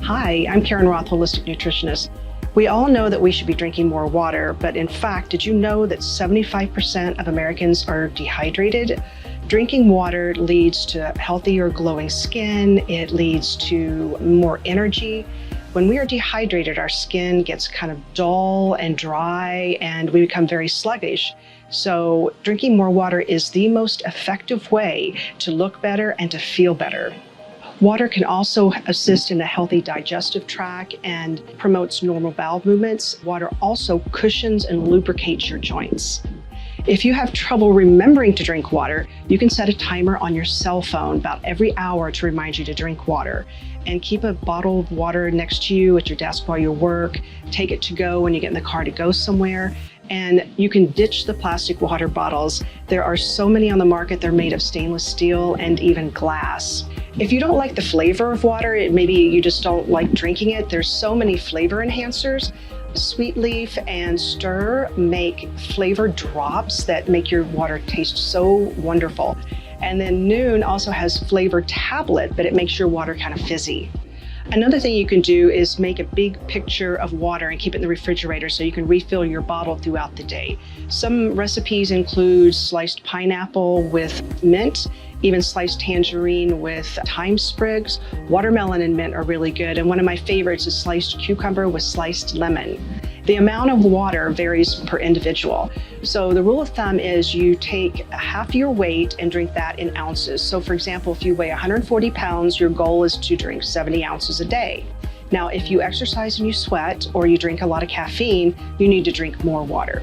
Hi, I'm Karen Roth, Holistic Nutritionist. We all know that we should be drinking more water, but in fact, did you know that 75% of Americans are dehydrated? Drinking water leads to healthier, glowing skin. It leads to more energy. When we are dehydrated, our skin gets kind of dull and dry, and we become very sluggish. So drinking more water is the most effective way to look better and to feel better. Water can also assist in a healthy digestive tract and promotes normal bowel movements. Water also cushions and lubricates your joints. If you have trouble remembering to drink water, you can set a timer on your cell phone about every hour to remind you to drink water. And keep a bottle of water next to you at your desk while you work. Take it to go when you get in the car to go somewhere. And you can ditch the plastic water bottles. There are so many on the market. They're made of stainless steel and even glass. If you don't like the flavor of water, maybe you just don't like drinking it, there's so many flavor enhancers. Sweet Leaf and Stir make flavor drops that make your water taste so wonderful. And then Noon also has flavor tablet, but it makes your water kind of fizzy. Another thing you can do is make a big picture of water and keep it in the refrigerator so you can refill your bottle throughout the day. Some recipes include sliced pineapple with mint, even sliced tangerine with thyme sprigs. Watermelon and mint are really good. And one of my favorites is sliced cucumber with sliced lemon. The amount of water varies per individual. So the rule of thumb is you take half your weight and drink that in ounces. So for example, if you weigh 140 pounds, your goal is to drink 70 ounces a day. Now, if you exercise and you sweat or you drink a lot of caffeine, you need to drink more water.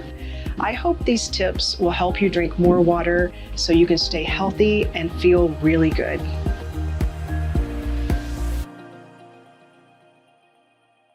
I hope these tips will help you drink more water so you can stay healthy and feel really good.